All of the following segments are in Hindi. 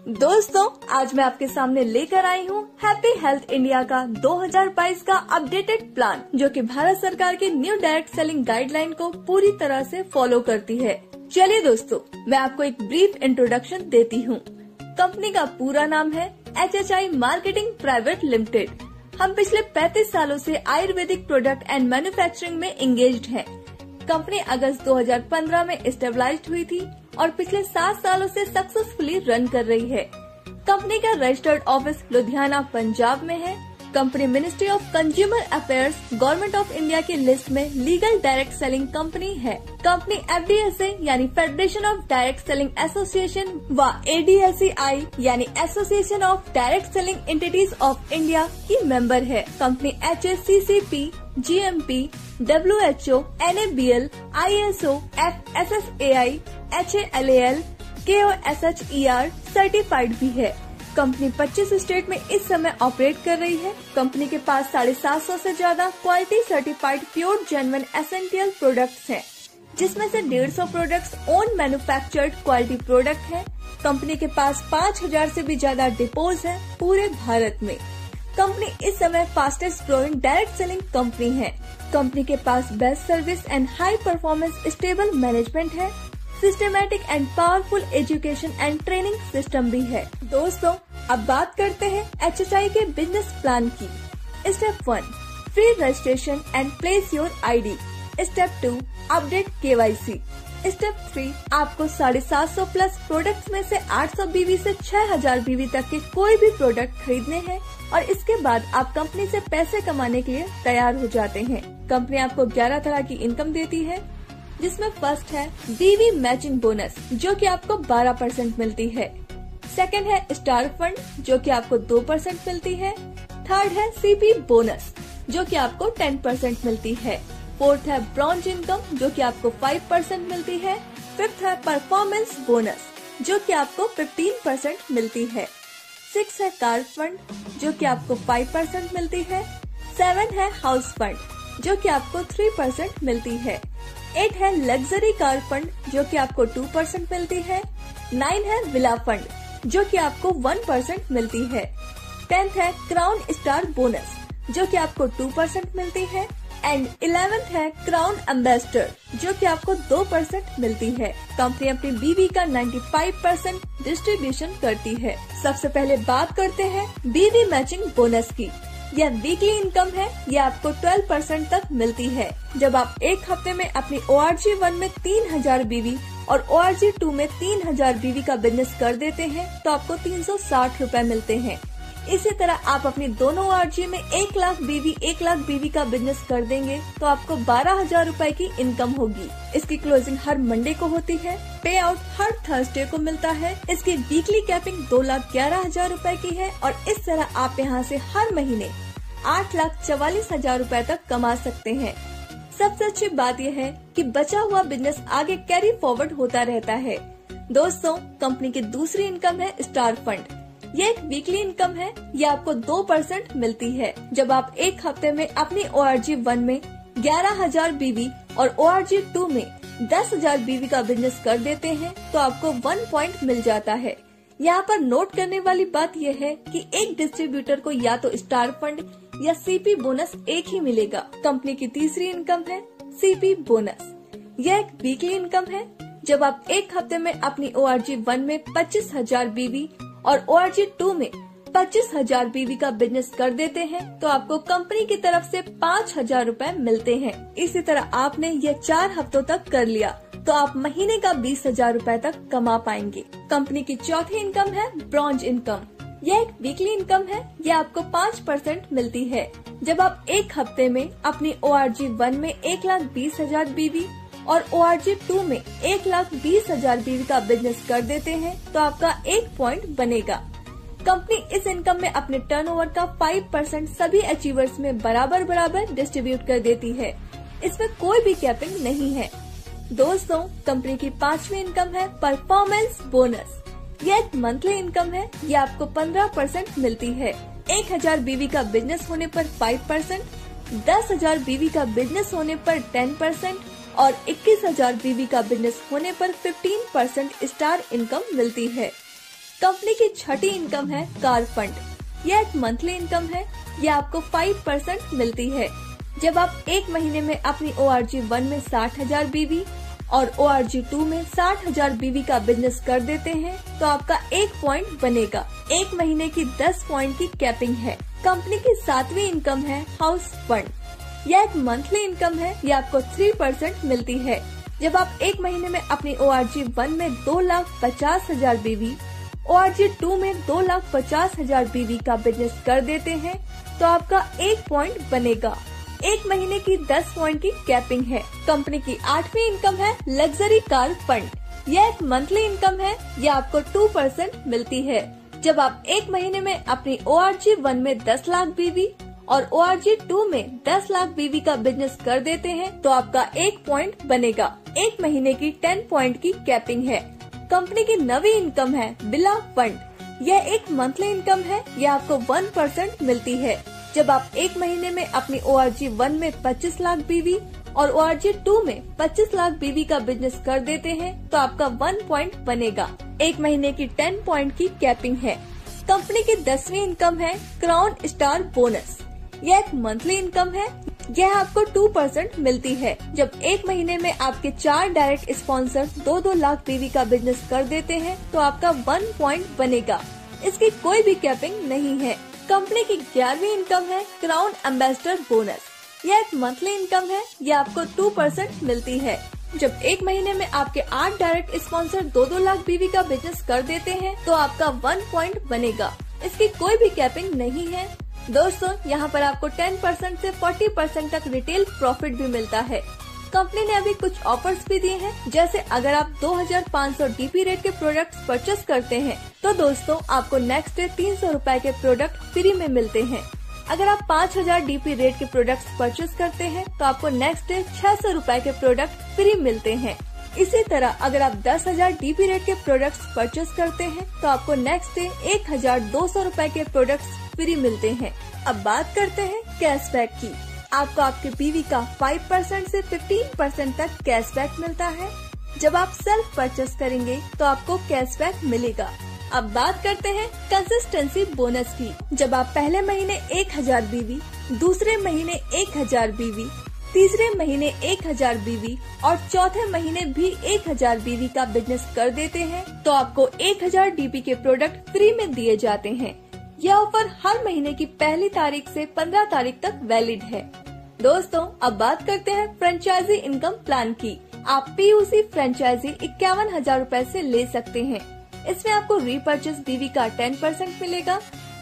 दोस्तों, आज मैं आपके सामने लेकर आई हूँ हैप्पी हेल्थ इंडिया का 2022 का अपडेटेड प्लान, जो कि भारत सरकार की न्यू डायरेक्ट सेलिंग गाइडलाइन को पूरी तरह से फॉलो करती है। चलिए दोस्तों, मैं आपको एक ब्रीफ इंट्रोडक्शन देती हूँ। कंपनी का पूरा नाम है HHI मार्केटिंग प्राइवेट लिमिटेड। हम पिछले 35 सालों से आयुर्वेदिक प्रोडक्ट एंड मैन्युफैक्चरिंग में एंगेज्ड हैं। कंपनी अगस्त 2015 में स्टेबलाइज्ड हुई थी और पिछले 7 सालों से सक्सेसफुली रन कर रही है। कंपनी का रजिस्टर्ड ऑफिस लुधियाना, पंजाब में है। Company ministry of consumer affairs, government of India की लिस्ट में लीगल डायरेक्ट सेलिंग कंपनी है। कंपनी FDSA यानी federation of direct selling association व ADSEI यानी association of direct selling entities of India की मेंबर है। Company HACCP, GMP, WHO, NABL, ISO, FSSAI, HALAL, KOSHER certified भी है। कंपनी 25 स्टेट में इस समय ऑपरेट कर रही है। कंपनी के पास 750 से ज्यादा quality certified pure genuine essential products हैं, जिसमें से 150 products own manufactured quality product हैं। कंपनी के पास 5000 से भी ज्यादा डिपोज हैं पूरे भारत में। कंपनी इस समय fastest growing direct selling company है। कंपनी के पास best service and high performance stable management है। Systematic and powerful education and training system भी है। दोस्तों, अब बात करते हैं HHI के बिजनेस प्लान की। Step 1, free registration and place your ID। Step 2, update KYC। Step 3, आपको 750 प्लस प्रोडक्ट्स में से 800 BV से 6000 BV तक के कोई भी प्रोडक्ट खरीदने हैं और इसके बाद आप कंपनी से पैसे कमाने के लिए तैयार हो जाते हैं। कंपनी आपको 11 तरह की इनकम देती है, जिसमें फर्स्ट है BV मैचिंग बोनस, जो कि आपको 12% मिलती है। सेकंड है स्टार फंड, जो कि आपको 2% मिलती है। थर्ड है CP बोनस, जो कि आपको 10% मिलती है। फोर्थ है ब्रॉन्ज इनकम, जो कि आपको 5% मिलती है। फिफ्थ है परफॉर्मेंस बोनस, जो कि आपको 15% मिलती है। सिक्स है कार फंड, जो कि आपको 5% मिलती है। 7 है हाउस फंड, जो कि आपको 3% मिलती है। 8 है लग्जरी कार फंड, जो कि आपको 2% मिलती है। 9 है विला फंड, जो कि आपको 1% मिलती है। 10th है क्राउन स्टार बोनस, जो कि आपको 2% मिलती है। एंड 11th है क्राउन एम्बेसडर, जो कि आपको 2% मिलती है। कंपनी अपनी BV का 95% डिस्ट्रीब्यूशन करती है। सबसे पहले बात करते हैं BV मैचिंग बोनस की। यह वीकली इनकम है। यह आपको 12% तक मिलती है। जब आप एक हफ्ते में अपनी ORG 1 में 3000 BV और ORG 2 में 3000 BV का बिजनेस कर देते हैं, तो आपको 360 रूपए मिलते हैं। इसी तरह आप अपनी दोनों ORG में 1 लाख BV का बिजनेस कर देंगे, तो आपको 12,000 रूपए की इनकम होगी। इसकी क्लोजिंग हर मंडे को होती है। पे आउट हर थर्सडे को मिलता है। इसकी वीकली कैपिंग 2,11,000 रूपए की है और इस तरह आप यहाँ से हर महीने 8,44,000 रूपए तक कमा सकते हैं। सबसे अच्छी बात यह है कि बचा हुआ बिजनेस आगे कैरी फॉरवर्ड होता रहता है। दोस्तों, कंपनी की दूसरी इनकम है स्टार फंड। ये एक वीकली इनकम है। ये आपको 2% मिलती है। जब आप एक हफ्ते में अपनी ORG 1 में 11,000 BV और ORG 2 में 10,000 BV का बिजनेस कर देते हैं, तो आपको 1 पॉइंट मिल जाता है। यहाँ पर नोट करने वाली बात यह है कि एक डिस्ट्रीब्यूटर को या तो स्टार फंड या CP बोनस एक ही मिलेगा। कंपनी की तीसरी इनकम है CP बोनस। यह एक वीकली इनकम है। जब आप एक हफ्ते में अपनी ORG 1 में 25,000 BV और ORG 2 में 25,000 BV का बिजनेस कर देते हैं, तो आपको कंपनी की तरफ से 5,000 रूपए मिलते हैं। इसी तरह आपने ये 4 हफ्तों तक कर लिया, तो आप महीने का 20,000 रूपए तक कमा पाएंगे। कंपनी की चौथी इनकम है ब्रॉन्ज इनकम। यह एक वीकली इनकम है। यह आपको 5% मिलती है। जब आप एक हफ्ते में अपनी ORG 1 में 1,20,000 BV और ORG 2 में 1,20,000 BV का बिजनेस कर देते हैं, तो आपका 1 पॉइंट बनेगा। कंपनी इस इनकम में अपने टर्नओवर का 5% सभी अचीवर्स में बराबर डिस्ट्रीब्यूट कर देती है। इसमें कोई भी कैपिंग नहीं है। दोस्तों, कंपनी की पांचवी इनकम है परफॉर्मेंस बोनस। यह एक मंथली इनकम है। यह आपको 15% मिलती है। 1,000 BV का बिजनेस होने पर 5%, 10,000 BV का बिजनेस होने पर 10% और 21,000 BV का बिजनेस होने पर 15% स्टार इनकम मिलती है। कंपनी की छठी इनकम है कार फंड। यह एक मंथली इनकम है। यह आपको 5% मिलती है। जब आप एक महीने में अपनी ORG1 में 60,000 BV और ORG2 में 60,000 BV का बिजनेस कर देते हैं तो आपका 1 पॉइंट बनेगा। एक महीने की 10 पॉइंट की कैपिंग है। कंपनी की 7वीं इनकम है हाउस फंड। यह एक मंथली इनकम है। यह आपको 3% मिलती है। जब आप एक महीने में अपनी ORG1 में 2,50,000 BV, ORG2 में 2,50,000 BV का बिजनेस कर देते हैं तो आपका 1 पॉइंट बनेगा। एक महीने की 10 पॉइंट की कैपिंग है। कंपनी की 8वीं इनकम है लग्जरी कार फंड। यह एक मंथली इनकम है। यह आपको 2% मिलती है। जब आप एक महीने में अपनी ORG1 में 10 लाख BV और ORG2 में 10 लाख BV का बिजनेस कर देते हैं तो आपका 1 पॉइंट बनेगा। एक महीने की 10 पॉइंट की कैपिंग है। कंपनी की 9वीं इनकम है बिला फंड। यह एक मंथली इनकम है। यह आपको 1% मिलती है। जब आप एक महीने में अपनी ORG1 में 25 लाख BV और ORG2 में 25 लाख BV का बिजनेस कर देते हैं तो आपका 1 पॉइंट बनेगा। एक महीने की 10 पॉइंट की कैपिंग है। कंपनी की 10वीं इनकम है क्राउन स्टार बोनस। यह एक मंथली इनकम है। यह आपको 2% मिलती है। जब एक महीने में आपके 4 डायरेक्ट स्पॉन्सर 2-2 लाख BV का बिजनेस कर देते हैं तो आपका 1 पॉइंट बनेगा। इसकी कोई भी कैपिंग नहीं है। कंपनी की 11वीं इनकम है क्राउन एम्बेसडर बोनस। यह एक मंथली इनकम है। यह आपको 2% मिलती है। जब एक महीने में आपके 8 डायरेक्ट स्पॉन्सर 2-2 लाख BV का बिजनेस कर देते हैं तो आपका 1 पॉइंट बनेगा। इसकी कोई भी कैपिंग नहीं है। दोस्तों, यहाँ पर आपको 10% से 40% तक रिटेल प्रॉफिट भी मिलता है। कंपनी ने अभी कुछ ऑफर्स भी दिए हैं, जैसे अगर आप 2,500 DP रेट के प्रोडक्ट्स परचेस करते हैं तो दोस्तों आपको नेक्स्ट डे 300 रुपए के प्रोडक्ट फ्री में मिलते हैं। अगर आप 5,000 DP रेट के प्रोडक्ट्स परचेस करते हैं तो आपको नेक्स्ट डे 600 रुपए के प्रोडक्ट फ्री मिलते हैं। इसी तरह अगर आप 10,000 DP रेट के प्रोडक्ट्स परचेस करते हैं तो आपको नेक्स्ट डे 1,200 रुपए के प्रोडक्ट्स फ्री मिलते हैं। अब बात करते हैं कैशबैक की। आपको आपके BV का 5% से 15% तक कैशबैक मिलता है। जब आप सेल्फ परचेस करेंगे तो आपको कैशबैक मिलेगा। अब बात करते हैं कंसिस्टेंसी बोनस की। जब आप पहले महीने 1,000 BV, दूसरे महीने 1,000 BV, तीसरे महीने 1,000 BV और चौथे महीने भी 1,000 BV का बिजनेस कर देते हैं तो आपको 1,000 DP के प्रोडक्ट फ्री में दिए जाते हैं। यह ऑफर हर महीने की पहली तारीख से 15 तारीख तक वैलिड है। दोस्तों, अब बात करते हैं फ्रेंचाइजी इनकम प्लान की। आप PUC फ्रेंचाइजी 51,000 रूपए से ले सकते हैं। इसमें आपको रीपरचेस BV का 10% मिलेगा।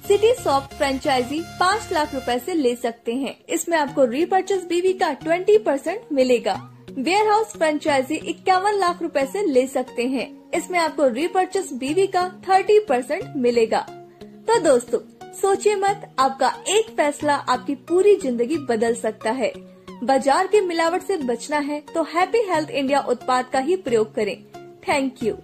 सिटी सॉफ्ट फ्रेंचाइजी 5 लाख रुपए से ले सकते हैं। इसमें आपको रीपरचेस BV का 20% मिलेगा। वेयर हाउस फ्रेंचाइजी 51 लाख रुपए से ले सकते हैं। इसमें आपको रीपरचेस BV का 30% मिलेगा। तो दोस्तों, सोचिए मत, आपका एक फैसला आपकी पूरी जिंदगी बदल सकता है। बाजार की मिलावट से बचना है तो हैप्पी हेल्थ इंडिया उत्पाद का ही प्रयोग करें। Thank you.